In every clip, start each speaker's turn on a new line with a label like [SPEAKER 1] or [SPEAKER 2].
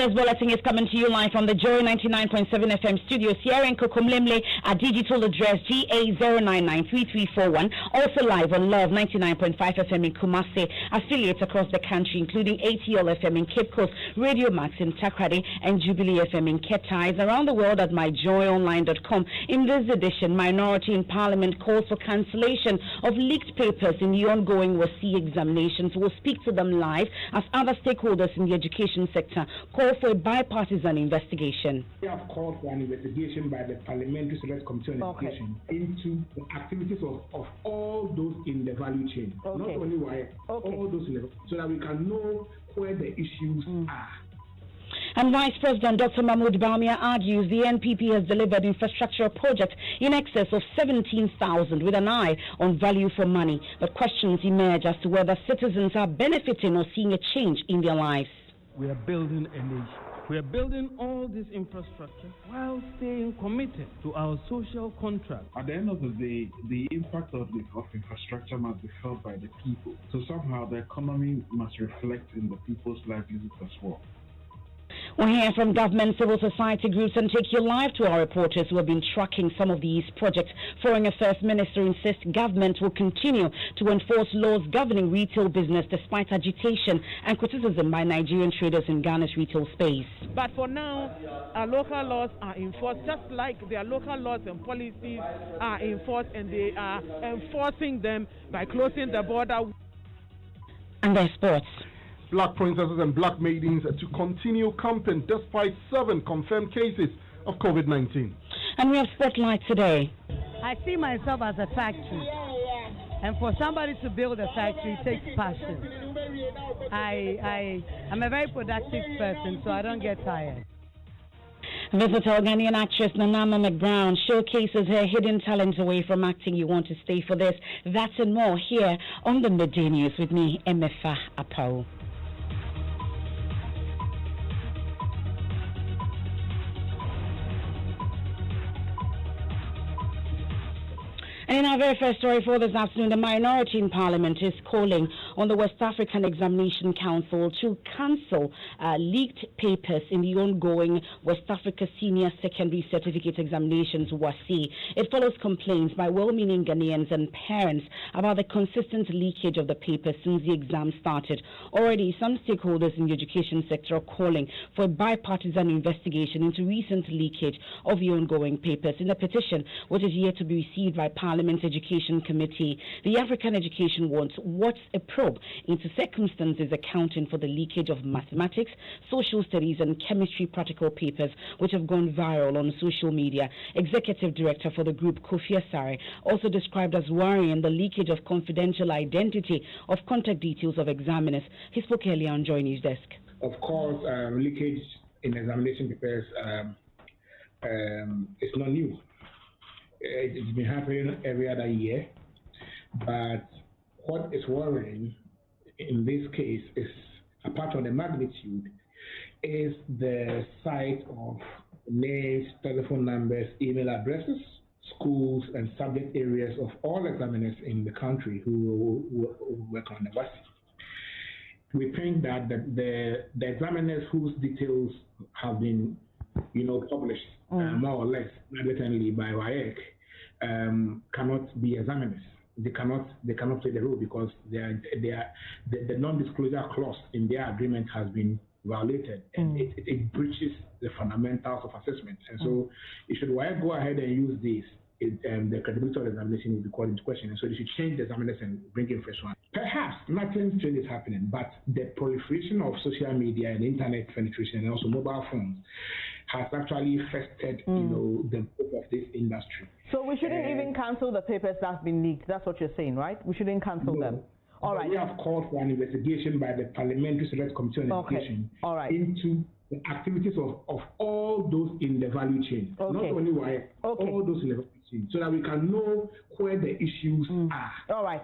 [SPEAKER 1] This bulletin is coming to you live from the Joy 99.7 FM studios here in Kokomlemle at digital address GA0993341. Also live on Love 99.5 FM in Kumasi, affiliates across the country, including ATL FM in Cape Coast, Radio Max in Takrady, and Jubilee FM in Ketais. Around the world at myjoyonline.com. In this edition, Minority in Parliament calls for cancellation of leaked papers in the ongoing WASI examinations. We'll speak to them live as other stakeholders in the education sector call for a bipartisan investigation.
[SPEAKER 2] We have called for an investigation by the Parliamentary Select Committee on Education into the activities of all those in the value chain. Not only all those in the, so that we can know where the issues are.
[SPEAKER 1] And Vice President Dr. Mahmoud Bawumia argues the NPP has delivered infrastructural projects in excess of 17,000 with an eye on value for money. But questions emerge as to whether citizens are benefiting or seeing a change in their lives.
[SPEAKER 3] We are building a nation. We are building all this infrastructure while staying committed to our social contract.
[SPEAKER 4] At the end of the day, the impact of infrastructure must be felt by the people. So somehow the economy must reflect in the people's livelihoods as well.
[SPEAKER 1] We'll hear from government, civil society groups, and take you live to our reporters who have been tracking some of these projects. Foreign Affairs Minister insists government will continue to enforce laws governing retail business despite agitation and criticism by Nigerian traders in Ghana's retail space.
[SPEAKER 5] But for now, our local laws are enforced just like their local laws and policies are enforced, and they are enforcing them by closing the border.
[SPEAKER 1] And their sports.
[SPEAKER 6] Black princesses and black maidens to continue camping despite 7 confirmed cases of COVID-19.
[SPEAKER 1] And we have Spotlight today.
[SPEAKER 7] I see myself as a factory. And for somebody to build a factory takes passion. I'm a very productive person, so I don't get tired.
[SPEAKER 1] Versatile Ghanaian actress Nanama McBrown showcases her hidden talent away from acting. You want to stay for this? That and more here on the Midday News with me, Emefa Apawu. And in our very first story for this afternoon, the minority in Parliament is calling on the West African Examination Council to cancel leaked papers in the ongoing West Africa Senior Secondary Certificate Examinations, WASI. It follows complaints by well-meaning Ghanaians and parents about the consistent leakage of the papers since the exam started. Already, some stakeholders in the education sector are calling for a bipartisan investigation into recent leakage of the ongoing papers. In a petition, which is yet to be received by Parliament's Education Committee, the African Education wants a probe into circumstances accounting for the leakage of mathematics, social studies and chemistry practical papers which have gone viral on social media. Executive Director for the group, Kofi Asare, also described as worrying the leakage of confidential identity of contact details of examiners. He spoke earlier on Joy News Desk.
[SPEAKER 2] Of course, leakage in examination papers is not new. It's been happening every other year, but what is worrying in this case is, apart from the magnitude, is the size of names, telephone numbers, email addresses, schools, and subject areas of all examiners in the country who work on the WASI. We think that the examiners whose details have been, published more or less blatantly by WAEC cannot be examiners. They cannot play the role because the non-disclosure clause in their agreement has been violated, and it breaches the fundamentals of assessment. And so, should WAEC go ahead and use this, the credibility of the examination will be called into question. And so, they should change the examiners and bring in fresh ones. Perhaps nothing strange is happening, but the proliferation of social media and internet penetration and also mobile phones has actually affected, the growth of this industry.
[SPEAKER 8] So we shouldn't even cancel the papers that have been leaked. That's what you're saying, right? We shouldn't cancel them. All right.
[SPEAKER 2] We have called for an investigation by the Parliamentary Select Committee on Education into the activities of all those in the value chain. Not only all those in the value chain, so that we can know where the issues are.
[SPEAKER 8] All right.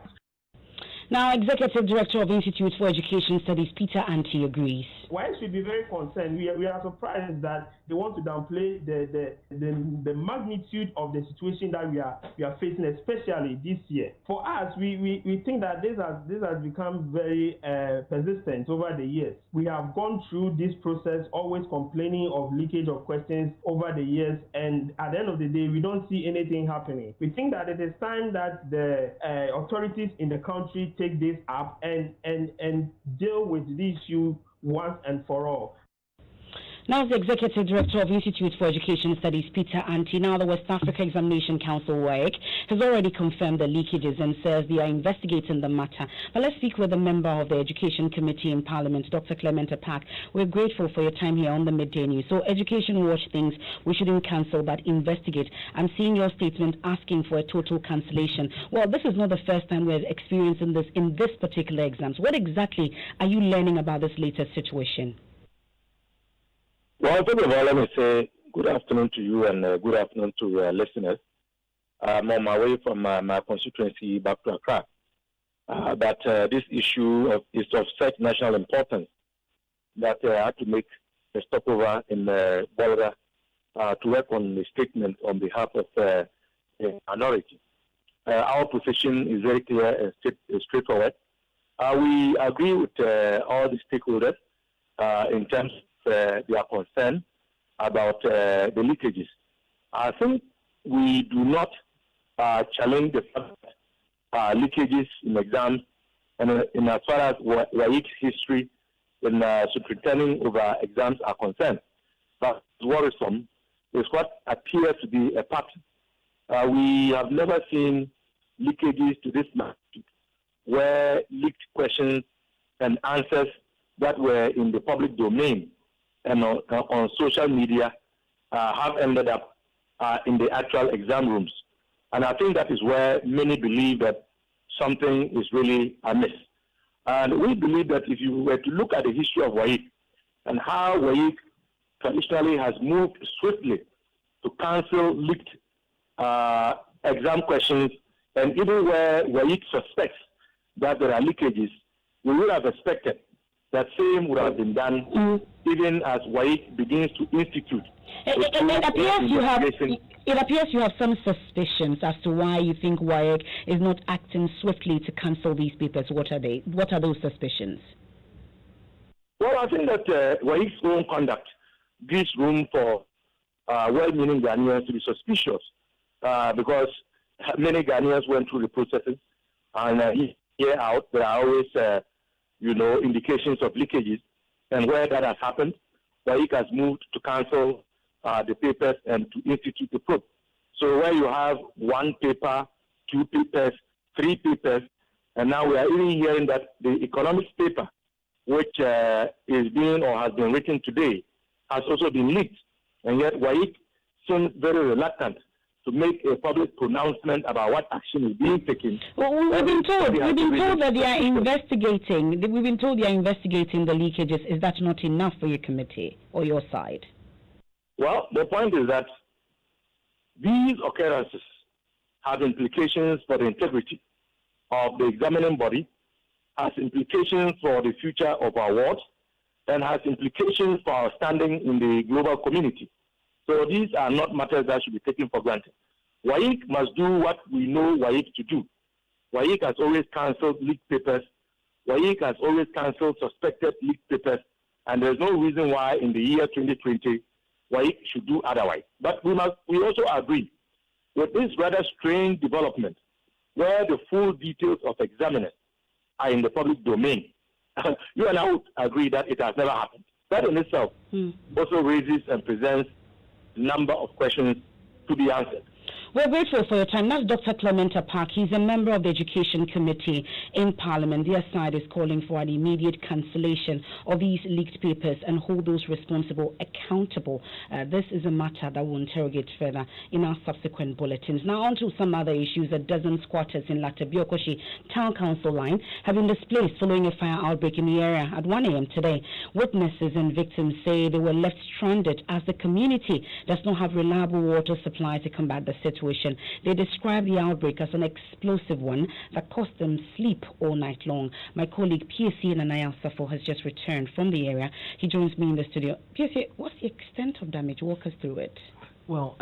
[SPEAKER 1] Now, Executive Director of Institute for Education Studies, Peter Anti, agrees.
[SPEAKER 9] Why should be very concerned? We are surprised that they want to downplay the magnitude of the situation that we are facing, especially this year. For us, we think that this has become very persistent over the years. We have gone through this process, always complaining of leakage of questions over the years, and at the end of the day, we don't see anything happening. We think that it is time that the authorities in the country take this up and deal with the issue once and for all.
[SPEAKER 1] Now, the Executive Director of Institute for Education Studies, Peter Anti, now the West Africa Examination Council, WAEC, has already confirmed the leakages and says they are investigating the matter. But let's speak with a member of the Education Committee in Parliament, Dr. Clement Apawu. We're grateful for your time here on the Midday News. So, Education Watch thinks we shouldn't cancel but investigate. I'm seeing your statement asking for a total cancellation. Well, this is not the first time we're experiencing this in this particular exams. What exactly are you learning about this latest situation?
[SPEAKER 10] Well, first of all, let me say good afternoon to you and good afternoon to listeners. I'm on my way from my constituency back to Accra. But this issue is of such national importance that I had to make a stopover in Bolga to work on the statement on behalf of the minority. Our position is very clear and straightforward. We agree with all the stakeholders in terms of their concern about the leakages. I think we do not challenge the fact that leakages in exams and in as far as WAEC's history in superintending over exams are concerned. But worrisome is what appears to be a pattern. We have never seen leakages to this magnitude, where leaked questions and answers that were in the public domain and on social media have ended up in the actual exam rooms. And I think that is where many believe that something is really amiss. And we believe that if you were to look at the history of WAEC and how WAEC traditionally has moved swiftly to cancel leaked exam questions, and even where WAEC suspects that there are leakages, we would have expected that same would have been done even as WAEC begins to institute.
[SPEAKER 1] It appears you have some suspicions as to why you think WAEC is not acting swiftly to cancel these papers. What are they? What are those suspicions?
[SPEAKER 10] Well, I think that WAEC's own conduct gives room for well-meaning Ghanaians to be suspicious because many Ghanaians went through the processes, and year out there are always indications of leakages, and where that has happened, WAEC has moved to cancel the papers and to institute the probe. So where you have one paper, two papers, three papers, and now we are even hearing that the economics paper, which is being or has been written today, has also been leaked, and yet WAEC seems very reluctant to make a public pronouncement about what action is being taken.
[SPEAKER 1] Well, we've been told that they are investigating. We've been told they are investigating the leakages. Is that not enough for your committee or your side?
[SPEAKER 10] Well, the point is that these occurrences have implications for the integrity of the examining body, has implications for the future of our wards, and has implications for our standing in the global community. So these are not matters that should be taken for granted. WAEC must do what we know WAEC to do. WAEC has always cancelled leaked papers. WAEC has always cancelled suspected leaked papers, and there's no reason why in the year 2020 WAEC should do otherwise. But we also agree with this rather strange development where the full details of examiners are in the public domain. You and I would agree that it has never happened. That in itself also raises and presents a number of questions to be answered.
[SPEAKER 1] We're grateful for your time. That's Dr. Clement Apawu. He's a member of the Education Committee in Parliament. Their side is calling for an immediate cancellation of these leaked papers and hold those responsible accountable. This is a matter that we'll interrogate further in our subsequent bulletins. Now on to some other issues. A dozen squatters in Latebiokoshi Town Council line have been displaced following a fire outbreak in the area at 1 a.m. today. Witnesses and victims say they were left stranded as the community does not have reliable water supply to combat the situation. They describe the outbreak as an explosive one that cost them sleep all night long. My colleague PSC Nanaya Safo has just returned from the area. He joins me in the studio. PSC, what's the extent of damage? Walk us through it.
[SPEAKER 11] Well,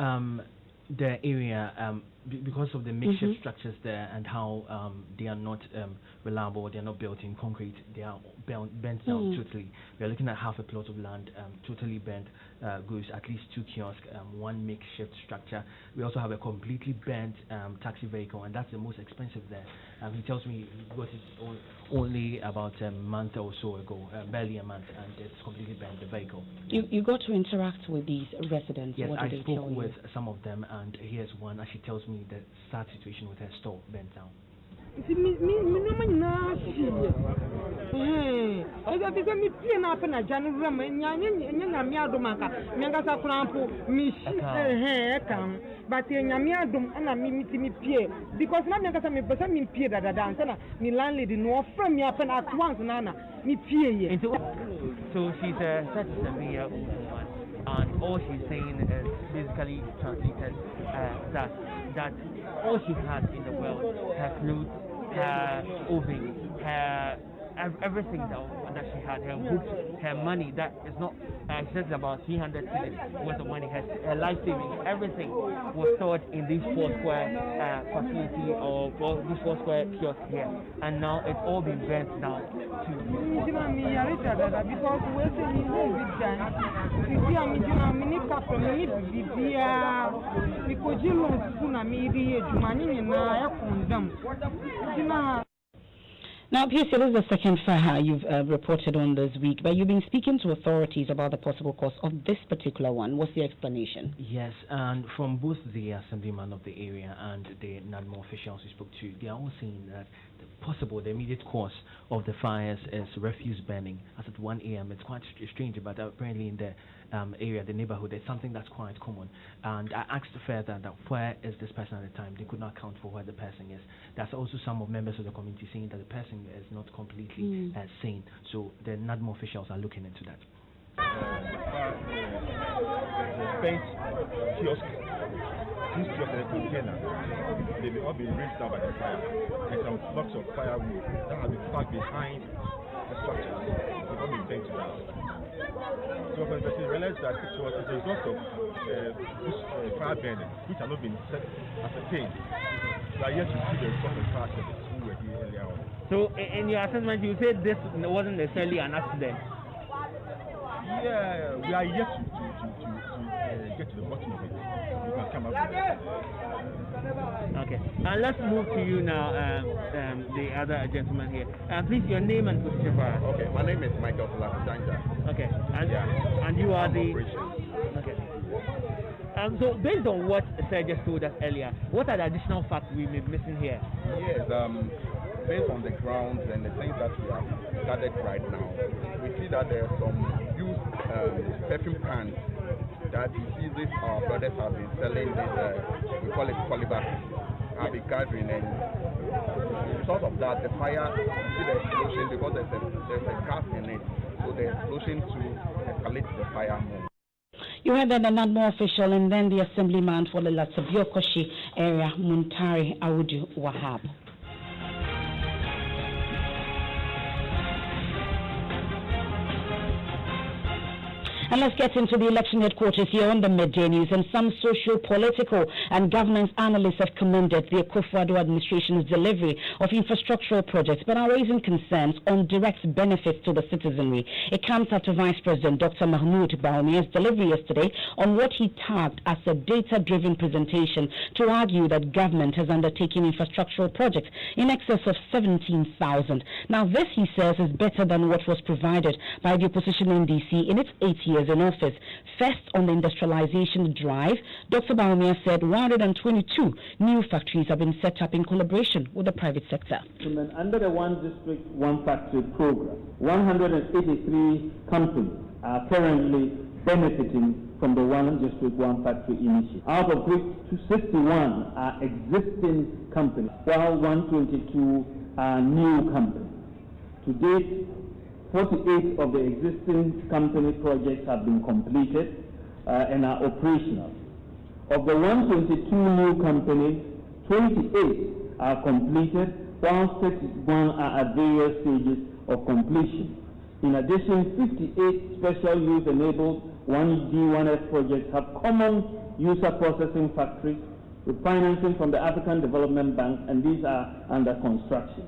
[SPEAKER 11] the area, because of the makeshift structures there and how they are not reliable, they are not built in concrete, they are bent down totally. We are looking at half a plot of land totally bent, goes at least 2 kiosks, 1 makeshift structure. We also have a completely bent taxi vehicle, and that's the most expensive there. He tells me he got it only about a month or so ago, barely a month, and it's completely bent, the vehicle.
[SPEAKER 1] You got to interact with these residents.
[SPEAKER 11] Yes,
[SPEAKER 1] what
[SPEAKER 11] I
[SPEAKER 1] did they
[SPEAKER 11] spoke
[SPEAKER 1] tell
[SPEAKER 11] with
[SPEAKER 1] you?
[SPEAKER 11] some of them, and here's one. She tells me the sad situation with her store bent down.
[SPEAKER 5] But because my person pay that me landlady no from me up at once me pay.
[SPEAKER 11] So she's a 37-year-old woman, and all she's saying is basically translated that all she had in the world, her clothes, her oven, her everything that she had, her books, her money, that is not, she says about 300 cedis worth of money, her life savings, everything was stored in this 4-square facility, or this 4-square kiosk here, and now it's all been burnt down too.
[SPEAKER 1] Now, PSC, this is the second fire you've reported on this week, but you've been speaking to authorities about the possible cause of this particular one. What's the explanation?
[SPEAKER 11] Yes, and from both the assemblyman of the area and the NADMO officials we spoke to, they are all saying that the immediate cause of the fires is refuse burning. As at 1 a.m., it's quite strange, but apparently in the area, the neighborhood, there's something that's quite common. And I asked further that where is this person at the time? They could not account for where the person is. There's also some of members of the community saying that the person is not completely sane. So the NADMO officials are looking into that.
[SPEAKER 12] Bench kiosk, this kiosk and a container, they've all been rinsed down by the fire. And some blocks of firewood that have been packed behind the structure. They've all been burnt down. So when we realized that it was as a result of this fire burning, which had not been ascertained, we are yet to see the result of fire service who were here earlier on.
[SPEAKER 11] So in your assessment, you said this wasn't necessarily an accident?
[SPEAKER 12] Yeah, we are yet to get to the bottom of it. We can come up with it.
[SPEAKER 11] Okay, let's move to you now, the other gentleman here. Please, your name and position for us.
[SPEAKER 13] Okay, my name is Michael Janja.
[SPEAKER 11] Okay, and you are the... Okay. So based on what Sir just told us earlier, what are the additional facts we may be missing here?
[SPEAKER 13] Yes, based on the grounds and the things that we have gathered right now, we see that there are some used perfume cans that you see these our brothers have been selling this, we call it colibas, have been gathering, and because of that, the fire, you see the explosion because there's a gas in it, so the explosion to escalate the fire more.
[SPEAKER 1] You heard that the NADMO official and then the assemblyman for the Latsabiokoshi area, Muntari Awudu Wahab. And let's get into the election headquarters here on the Midday News. And some social, political and governance analysts have commended the Akufo-Addo administration's delivery of infrastructural projects, but are raising concerns on direct benefits to the citizenry. It comes after Vice President Dr. Mahmoud Bawumia's delivery yesterday on what he tagged as a data-driven presentation to argue that government has undertaken infrastructural projects in excess of 17,000. Now, this, he says, is better than what was provided by the opposition in DC in its 8 years in office. First, on the industrialization drive, Dr. Bawumia said 122 new factories have been set up in collaboration with the private sector.
[SPEAKER 14] Under the One District, One Factory program, 183 companies are currently benefiting from the One District, One Factory initiative, out of which 261 are existing companies, while 122 are new companies. To date, 48 of the existing company projects have been completed and are operational. Of the 122 new companies, 28 are completed, while 31 are at various stages of completion. In addition, 58 special use-enabled 1G, 1F projects have common user processing factories with financing from the African Development Bank, and these are under construction.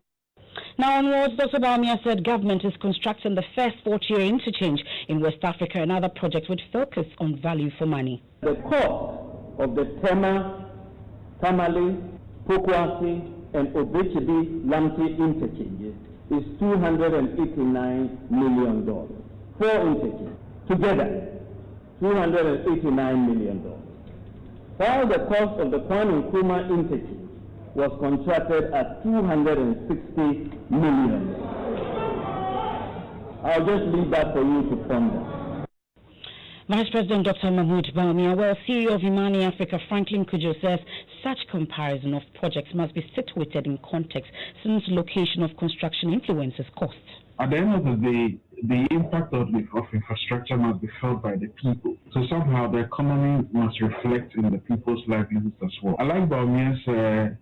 [SPEAKER 1] Now onwards, Dr. Bawumia said government is constructing the first 4-tier interchange in West Africa and other projects with focus on value for money.
[SPEAKER 14] The cost of the Tema, Tamale, Pokwasi, and Obechebi Lamte interchanges is $289 million. 4 interchanges together, $289 million. While the cost of the Kwame Nkrumah interchange was contracted at $260 million. I'll just leave that for you to ponder.
[SPEAKER 1] Vice President Dr. Mahmoud Bawumia, CEO of Imani Africa, Franklin Kujo, says such comparison of projects must be situated in context since location of construction influences cost.
[SPEAKER 4] At the end of the day, the impact of infrastructure must be felt by the people. So somehow the economy must reflect in the people's livelihoods as well. I like Bawumia's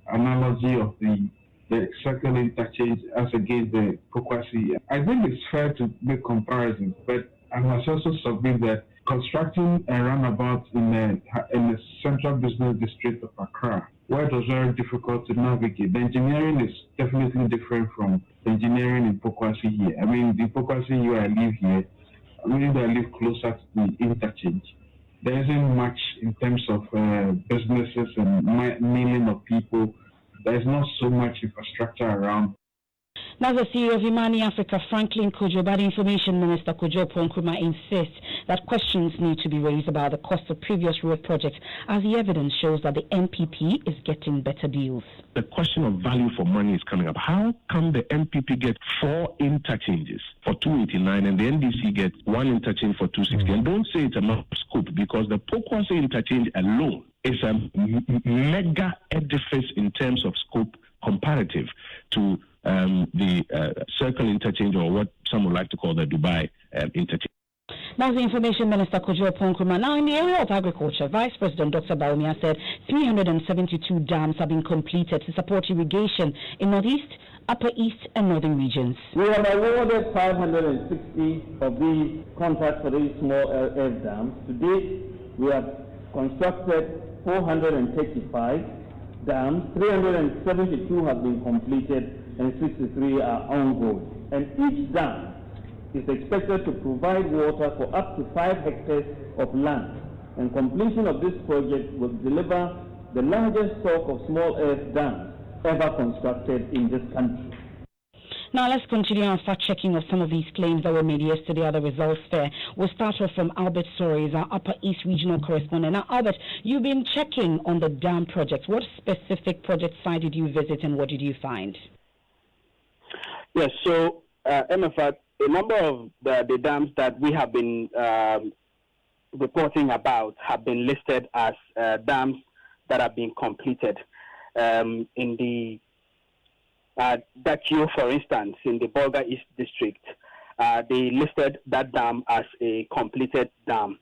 [SPEAKER 4] analogy of the circle interchange as against the Pokwasi. I think it's fair to make comparisons, but I must also submit that constructing a roundabout in the central business district of Accra, where it was very difficult to navigate, the engineering is definitely different from the engineering in Pokwasi here. I mean, the Pokwasi where I live here, I mean, I live closer to the interchange. There isn't much in terms of businesses and million of people. There's not so much infrastructure around.
[SPEAKER 1] Now, the CEO of Imani Africa, Franklin Kujo, but Information Minister Kojo Nkrumah insists that questions need to be raised about the cost of previous road projects, as the evidence shows that the NPP is getting better deals.
[SPEAKER 15] The question of value for money is coming up. How come the NPP get 4 interchanges for 289 and the NDC get 1 interchange for 260? And don't say it's a matter of scope, because the Pokwasi interchange alone is a mega edifice in terms of scope comparative to the circle interchange, or what some would like to call the Dubai interchange.
[SPEAKER 1] That's the Information Minister Kojo Nkrumah. Now, in the area of agriculture, Vice President Dr. Bawumia said 372 dams have been completed to support irrigation in Northeast, Upper East, and Northern regions.
[SPEAKER 14] We have awarded 560 of these contracts for these small earth dams. To date, we have constructed 435 dams, 372 have been completed, and 63 are ongoing. And each dam is expected to provide water for up to 5 hectares of land. And completion of this project will deliver the largest stock of small earth dams ever constructed in this country.
[SPEAKER 1] Now let's continue our fact-checking of some of these claims that were made yesterday at the results fair. We'll start off from Albert Soares, our Upper East regional correspondent. Now, Albert, you've been checking on the dam projects. What specific project site did you visit and what did you find?
[SPEAKER 16] Yes, so Emefa, a number of the dams that we have been reporting about have been listed as dams that have been completed. In the Dakio, for instance, in the Bolga East district, they listed that dam as a completed dam.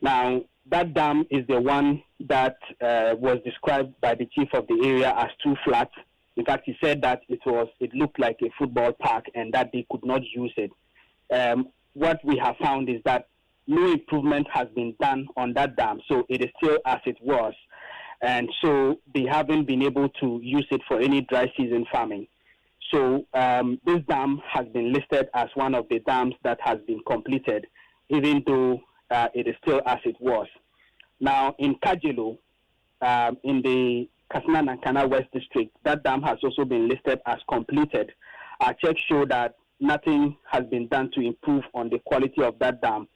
[SPEAKER 16] Now, that dam is the one that was described by the chief of the area as too flat. In fact, he said that it looked like a football park and that they could not use it. What we have found is that no improvement has been done on that dam, so it is still as it was. And so they haven't been able to use it for any dry season farming. So this dam has been listed as one of the dams that has been completed, even though it is still as it was. Now, in Kajelo, in the Kasina Nankana West District, that dam has also been listed as completed. Our checks show that nothing has been done to improve on the quality of that dam,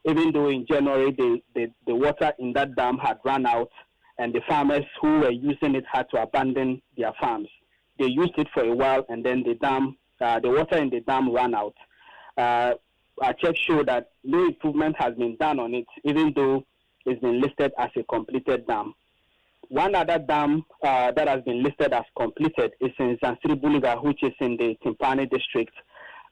[SPEAKER 16] even though in January the water in that dam had run out and the farmers who were using it had to abandon their farms. They used it for a while and then the water in the dam ran out. Our checks show that no improvement has been done on it, even though it's been listed as a completed dam. One other dam that has been listed as completed is in Zansiri Buliga, which is in the Timpani district.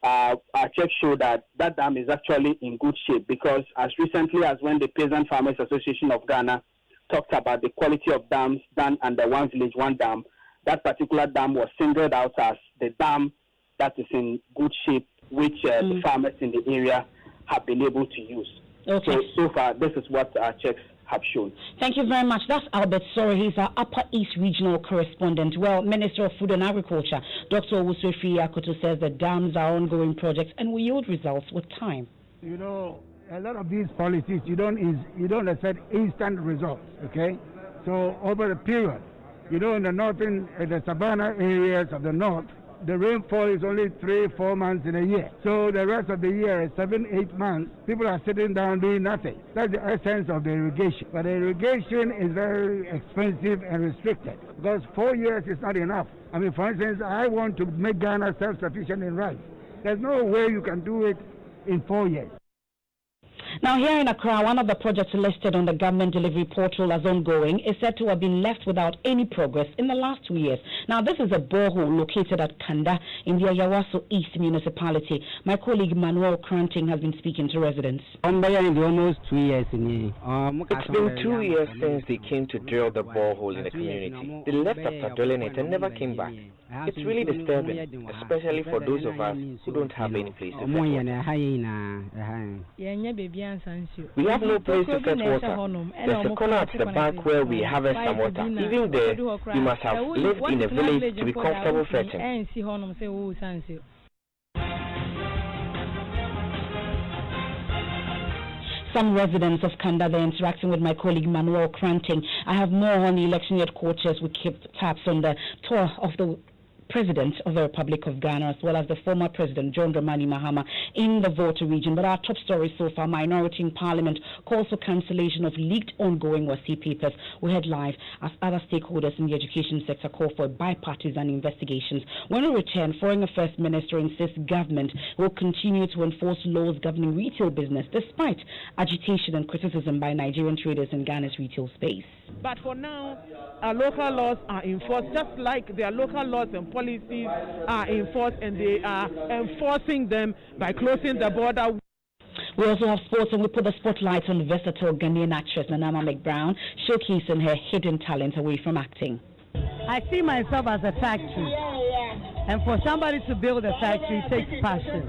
[SPEAKER 16] Our checks show that dam is actually in good shape, because as recently as when the Peasant Farmers Association of Ghana talked about the quality of dams done under One Village, One Dam. That particular dam was singled out as the dam that is in good shape, which the farmers in the area have been able to use.
[SPEAKER 1] Okay.
[SPEAKER 16] So far, this is what our checks have shown.
[SPEAKER 1] Thank you very much. That's Albert Sorry. He's our Upper East Regional Correspondent. Well, Minister of Food and Agriculture, Dr. Owusu Yakutu, says the dams are ongoing projects and will yield results with time.
[SPEAKER 17] You know, a lot of these policies, you don't expect instant results, okay? So over a period, you know, in the northern, the savannah areas of the north, the rainfall is only 3-4 months in a year. So the rest of the year is 7-8 months. People are sitting down doing nothing. That's the essence of the irrigation. But the irrigation is very expensive and restricted because 4 years is not enough. I mean, for instance, I want to make Ghana self-sufficient in rice. There's no way you can do it in 4 years.
[SPEAKER 1] Now, here in Accra, one of the projects listed on the government delivery portal as ongoing is said to have been left without any progress in the last 2 years. Now, this is a borehole located at Kanda in the Ayawaso East municipality. My colleague Manuel Cranting has been speaking to residents.
[SPEAKER 18] It's been 2 years since they came to drill the borehole in the community. They left after drilling it and never came back. It's really disturbing, especially for those of us who don't have any place to fetch water. We have no place to fetch water. There's a corner at the back where we harvest some water. Even there, you must have lived in a village to be comfortable fetching.
[SPEAKER 1] Some residents of Kanda, they're interacting with my colleague Manuel Cranting. I have more on the election headquarters. We keep tabs on the tour of the President of the Republic of Ghana, as well as the former President John Dramani Mahama in the Volta region. But our top story so far, minority in Parliament calls for cancellation of leaked ongoing WASI papers. We head live as other stakeholders in the education sector call for bipartisan investigations. When we return, Foreign Affairs Minister insists government will continue to enforce laws governing retail business despite agitation and criticism by Nigerian traders in Ghana's retail space.
[SPEAKER 5] But for now, our local laws are enforced, just like their local laws and policies are enforced, and they are enforcing them by closing the border.
[SPEAKER 1] We also have sports, and we put the spotlight on versatile Ghanaian actress Nanama McBrown, showcasing her hidden talent away from acting.
[SPEAKER 7] I see myself as a factory, and for somebody to build a factory takes passion.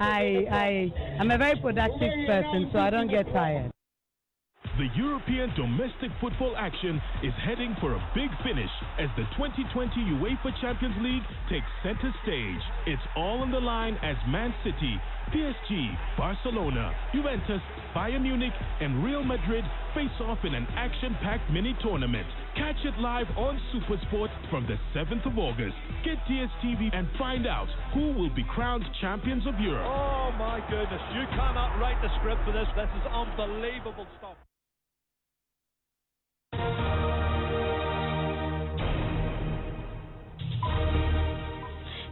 [SPEAKER 7] I'm a very productive person, so I don't get tired.
[SPEAKER 19] The European domestic football action is heading for a big finish as the 2020 UEFA Champions League takes center stage. It's all on the line as Man City, PSG, Barcelona, Juventus, Bayern Munich, and Real Madrid face off in an action-packed mini-tournament. Catch it live on SuperSport from the 7th of August. Get DSTV and find out who will be crowned champions of Europe.
[SPEAKER 20] Oh my goodness, you cannot write the script for this. This is unbelievable stuff.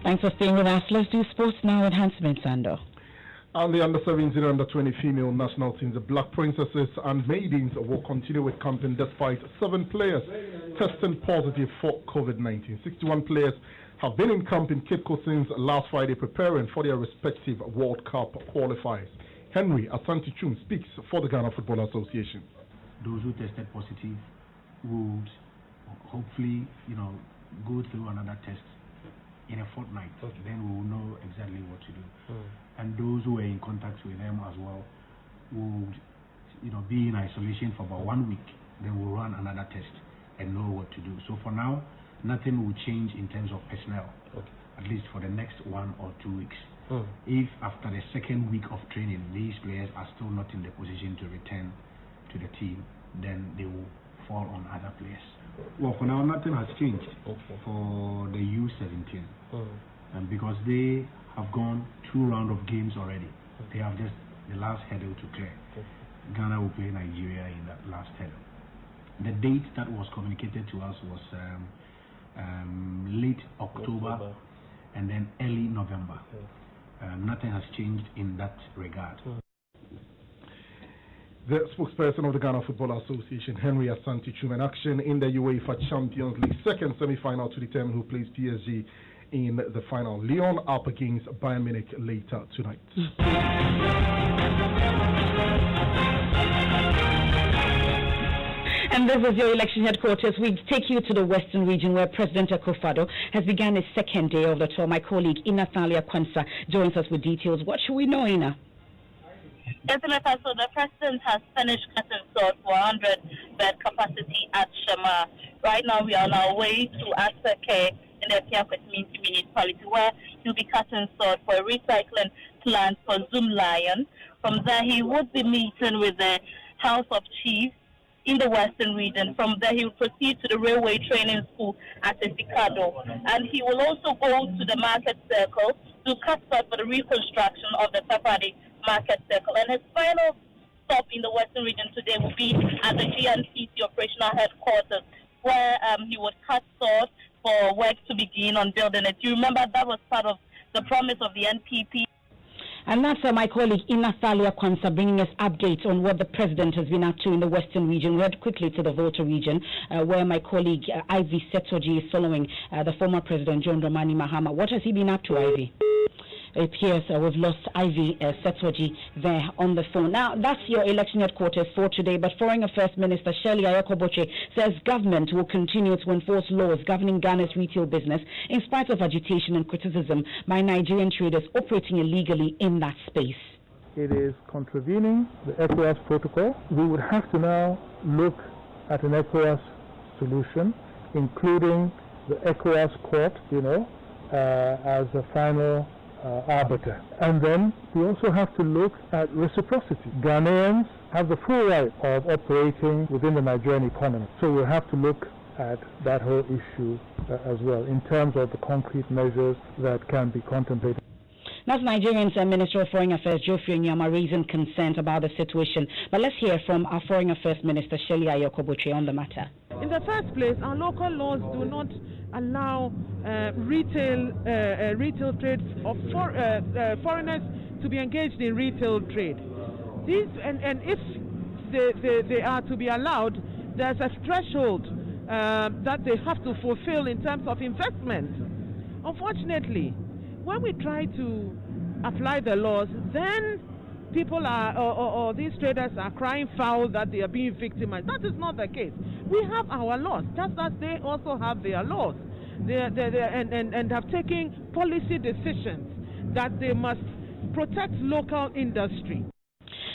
[SPEAKER 1] Thanks for staying with us. Let's do sports now with Hans-Ben Sando.
[SPEAKER 6] And the under-17 and under-20 female national teams, the Black Princesses and Maidens, will continue with camping despite 7 players testing positive for COVID-19. 61 players have been in camp in Cape Coast since last Friday, preparing for their respective World Cup qualifiers. Henry Asante-Chum speaks for the Ghana Football Association.
[SPEAKER 21] Those who tested positive would hopefully, go through another test in a fortnight. Okay. Then we will know exactly what to do. And those who were in contact with them as well would, be in isolation for about 1 week. Then we'll run another test and know what to do. So for now, nothing will change in terms of personnel, at least for the next 1 or 2 weeks. If after the second week of training, these players are still not in the position to return to the team, then they will fall on other players. Well, for now, nothing has changed for the U17. And because they have gone 2 rounds of games already, they have just the last hurdle to clear. Ghana will play Nigeria in that last hurdle. The date that was communicated to us was late October and then early November. Nothing has changed in that regard.
[SPEAKER 6] The spokesperson of the Ghana Football Association, Henry Asante-Chum, in action in the UEFA Champions League second semi-final to determine who plays PSG in the final. Lyon up against Bayern Munich later tonight.
[SPEAKER 1] And this is your election headquarters. We take you to the Western region where President Akufo-Addo has begun his second day of the tour. My colleague Ina Thalia Kwanzaa joins us with details. What should we know, Ina?
[SPEAKER 3] Yes, Emefa, so the president has finished cutting sod for 100-bed capacity at Shema. Right now, we are on our way to Asake in the Piakwe municipality, where he'll be cutting sod for a recycling plant for Zoom Lion. From there, he would be meeting with the House of Chiefs in the Western region. From there, he will proceed to the Railway Training School at Esikado. And he will also go to the Market Circle to cut sod for the reconstruction of the Safari Market Circle. And his final stop in the Western region today will be at the GNPC operational headquarters, where he would cut sod for work to begin on building it. You remember that was part of the promise of the NPP.
[SPEAKER 1] And that's my colleague Ina Thalia Kwanzaa bringing us updates on what the president has been up to in the Western region. We head quickly to the Volta region, where my colleague Ivy Setoji is following the former president John Dramani Mahama. What has he been up to, Ivy? It appears we've lost Ivy Setoji there on the phone. Now, that's your election headquarters for today, but Foreign Affairs Minister Shirley Ayokoboche says government will continue to enforce laws governing Ghana's retail business in spite of agitation and criticism by Nigerian traders operating illegally in that space.
[SPEAKER 22] It is contravening the ECOWAS protocol. We would have to now look at an ECOWAS solution, including the ECOWAS court, as a final arbiter. And then we also have to look at reciprocity. Ghanaians have the full right of operating within the Nigerian economy. So we'll have to look at that whole issue as well in terms of the concrete measures that can be contemplated.
[SPEAKER 1] That's Nigerian's Minister of Foreign Affairs, Geoffrey Onyema, raising concern about the situation. But let's hear from our Foreign Affairs Minister, Shirley Ayokoboche, on the matter.
[SPEAKER 5] In the first place, our local laws do not allow retail trade of foreigners to be engaged in retail trade. These and if they are to be allowed, there's a threshold that they have to fulfill in terms of investment. Unfortunately, when we try to apply the laws, then people are, or these traders are crying foul that they are being victimized. That is not the case. We have our laws, just as they also have their laws. And have taken policy decisions that they must protect local industry.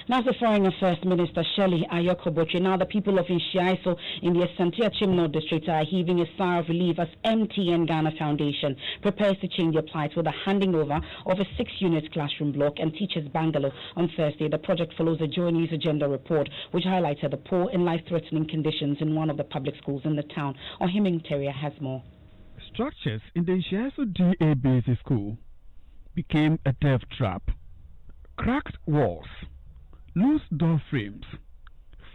[SPEAKER 1] Now, the Foreign Affairs Minister, Shirley Ayokoboche. Now, the people of Inshiaiso in the Asante Chimno district are heaving a sigh of relief as MTN Ghana Foundation prepares to change their plight with the handing over of a 6-unit classroom block and teachers' bungalow on Thursday. The project follows a Joy News Agenda report which highlighted the poor and life-threatening conditions in one of the public schools in the town. Ohiming Teria has more.
[SPEAKER 23] Structures in the Inshiaiso DA Basic School became a death trap. Cracked walls, loose door frames,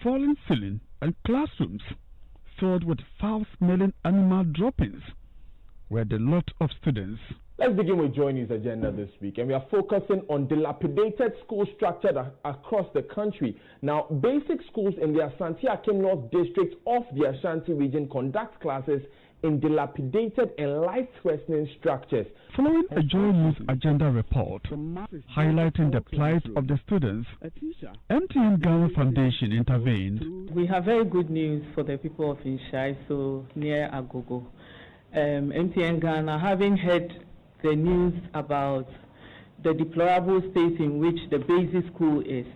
[SPEAKER 23] fallen ceiling, and classrooms filled with foul-smelling animal droppings were the lot of students.
[SPEAKER 24] Let's begin with Joy News Agenda this week, and we are focusing on dilapidated school structure across the country. Now, basic schools in the Asante Akim North district of the Ashanti region conduct classes in dilapidated and life-threatening structures.
[SPEAKER 23] Following a Joy News Agenda report highlighting the plight of the students, MTN Ghana Foundation intervened.
[SPEAKER 25] We have very good news for the people of Inshiaiso near Agogo. MTN Ghana, having heard the news about the deplorable state in which the basic school is,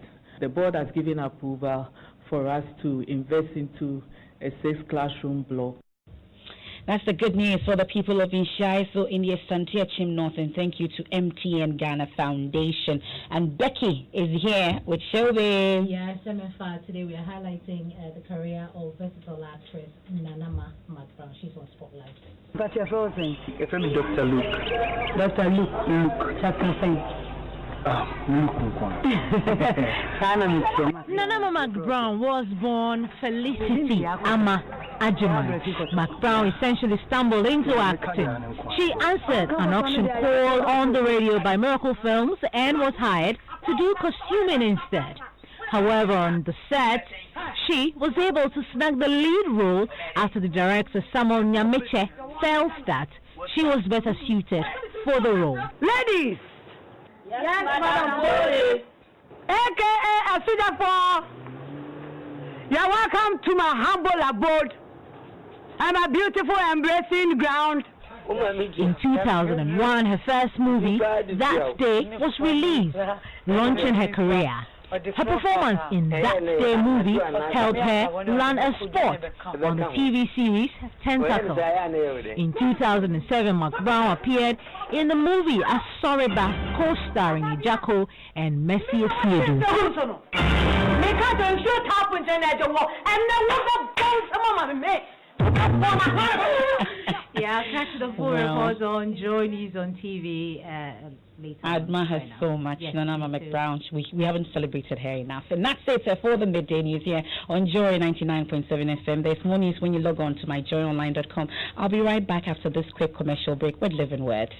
[SPEAKER 25] the board has given approval for us to invest into a 6-classroom block.
[SPEAKER 1] That's the good news for the people of Inshiaiso in the Asante Chim North, and thank you to MTN Ghana Foundation. And Becky is here with Showbiz.
[SPEAKER 26] Yes, Emefa. Today we are highlighting the career of versatile actress Nanama McBrown. She's on Spotlight.
[SPEAKER 27] But you're frozen.
[SPEAKER 28] It's only Dr. Luke.
[SPEAKER 27] Dr. Luke. That's nothing.
[SPEAKER 26] Nanama McBrown was born Felicity Ama Ajiman. McBrown essentially stumbled into acting. She answered an auction call on the radio by Miracle Films and was hired to do costuming instead. However, on the set, she was able to snag the lead role after the director Samuel Nyamiche felt that she was better suited for the role.
[SPEAKER 27] Ladies! Yes, Madam Police. AKA Asidafo. You're welcome to my humble abode and my beautiful embracing ground.
[SPEAKER 26] In 2001, her first movie, That Day, was released, launching her career. Her performance in That Day movie helped her land a spot on the TV series Tentacle. In 2007, McBrown appeared in the movie Asoriba, co-starring Ejako and Messi Asiedu. Yeah, catch the full reports on Joy News on TV later.
[SPEAKER 1] I admire her so much, Nanama McBrown. We haven't celebrated her enough. And that's it for the midday news here on Joy 99.7 FM. There's more news when you log on to myjoyonline.com. I'll be right back after this quick commercial break with Living Word.